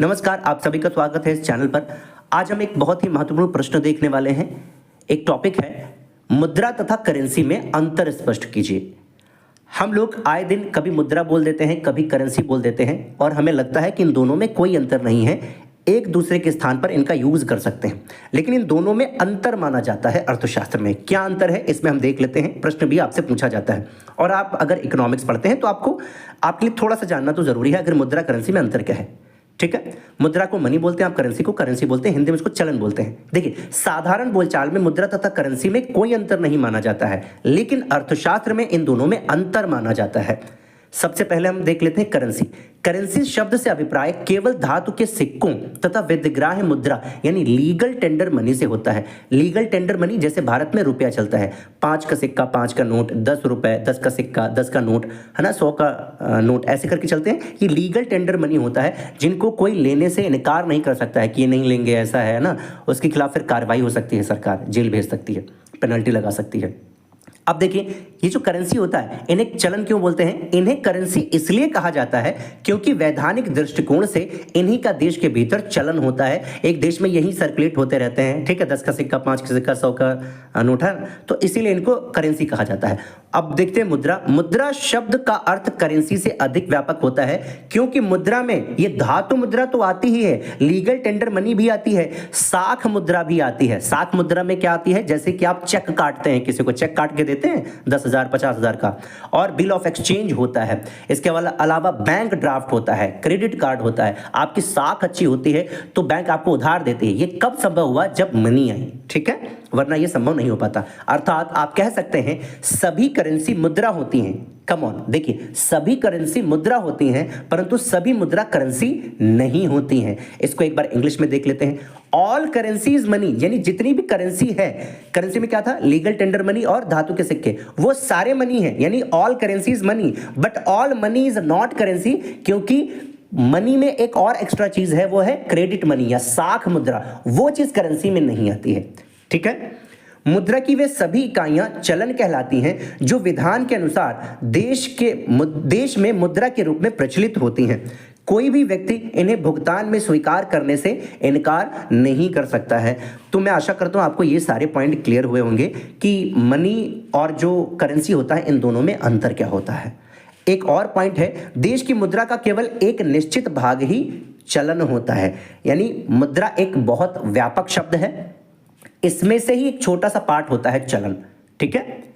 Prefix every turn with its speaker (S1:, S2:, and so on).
S1: नमस्कार, आप सभी का स्वागत है इस चैनल पर। आज हम एक बहुत ही महत्वपूर्ण प्रश्न देखने वाले हैं। एक टॉपिक है मुद्रा तथा करेंसी में अंतर स्पष्ट कीजिए। हम लोग आए दिन कभी मुद्रा बोल देते हैं, कभी करेंसी बोल देते हैं और हमें लगता है कि इन दोनों में कोई अंतर नहीं है, एक दूसरे के स्थान पर इनका यूज कर सकते हैं, लेकिन इन दोनों में अंतर माना जाता है। अर्थशास्त्र में क्या अंतर है इसमें हम देख लेते हैं। प्रश्न भी आपसे पूछा जाता है और आप अगर इकोनॉमिक्स पढ़ते हैं तो आपके लिए थोड़ा सा जानना तो जरूरी है। अगर मुद्रा करेंसी में अंतर क्या है, ठीक है। मुद्रा को मनी बोलते हैं, आप करेंसी को करेंसी बोलते हैं, हिंदी में इसको चलन बोलते हैं। देखिए, साधारण बोलचाल में मुद्रा तथा करेंसी में कोई अंतर नहीं माना जाता है, लेकिन अर्थशास्त्र में इन दोनों में अंतर माना जाता है। सबसे पहले हम देख लेते हैं करेंसी। करेंसी शब्द से अभिप्राय केवल धातु के सिक्कों तथा विधिग्राह्य मुद्रा यानी लीगल टेंडर मनी से होता है। लीगल टेंडर मनी, जैसे भारत में रुपया चलता है, 5 का सिक्का 5 का नोट, 10 रुपए 10 का सिक्का 10 का नोट, है ना, 100 का नोट, ऐसे करके चलते हैं। ये लीगल टेंडर मनी होता है जिनको कोई लेने से इनकार नहीं कर सकता है कि ये नहीं लेंगे, ऐसा है ना। उसके खिलाफ फिर कार्रवाई हो सकती है, सरकार जेल भेज सकती है, पेनल्टी लगा सकती है। अब देखिए, ये जो करेंसी होता है, इन्हें चलन क्यों बोलते हैं? इन्हें करेंसी इसलिए कहा जाता है क्योंकि वैधानिक दृष्टिकोण से इन्हीं का देश के भीतर चलन होता है। एक देश में यही सर्कुलेट होते रहते हैं, ठीक है। 10 का सिक्का 5 का सिक्का 100 का नोट है, तो इसीलिए इनको करेंसी कहा जाता है। अब देखते हैं मुद्रा। मुद्रा शब्द का अर्थ करेंसी से अधिक व्यापक होता है क्योंकि मुद्रा में ये धातु मुद्रा तो आती ही है, लीगल टेंडर मनी भी आती है, साख मुद्रा भी आती है। साख मुद्रा में क्या आती है? जैसे कि आप चेक काटते हैं, किसी को चेक काट के देते हैं 10,000 50,000 का, और बिल ऑफ एक्सचेंज होता है। इसके अलावा बैंक ड्राफ्ट होता है, क्रेडिट कार्ड होता है। आपकी साख अच्छी होती है तो बैंक आपको उधार देती है। ये कब संभव हुआ? जब मनी आई, ठीक है, वरना ये संभव नहीं हो पाता। अर्थात आप कह सकते हैं सभी करेंसी मुद्रा होती हैं। कम ऑन, देखिए, सभी करेंसी मुद्रा होती हैं परंतु सभी मुद्रा करेंसी नहीं होती हैं। इसको एक बार इंग्लिश में देख लेते हैं। ऑल करेंसी इज मनी, यानी जितनी भी करेंसी है, करेंसी में क्या था? लीगल टेंडर मनी और धातु के सिक्के, वो सारे मनी है, यानी all currency is money. But all money is not currency, क्योंकि मनी में एक और एक्स्ट्रा चीज है, वो है क्रेडिट मनी या साख मुद्रा। वो चीज करेंसी में नहीं आती है, ठीक है। मुद्रा की वे सभी इकाइयां चलन कहलाती हैं जो विधान के अनुसार देश में मुद्रा के रूप में प्रचलित होती हैं। कोई भी व्यक्ति इन्हें भुगतान में स्वीकार करने से इनकार नहीं कर सकता है। तो मैं आशा करता हूं आपको ये सारे पॉइंट क्लियर हुए होंगे कि मनी और जो करेंसी होता है, इन दोनों में अंतर क्या होता है। एक और पॉइंट है, देश की मुद्रा का केवल एक निश्चित भाग ही चलन होता है। यानी मुद्रा एक बहुत व्यापक शब्द है, इसमें से ही एक छोटा सा पार्ट होता है चलन, ठीक है।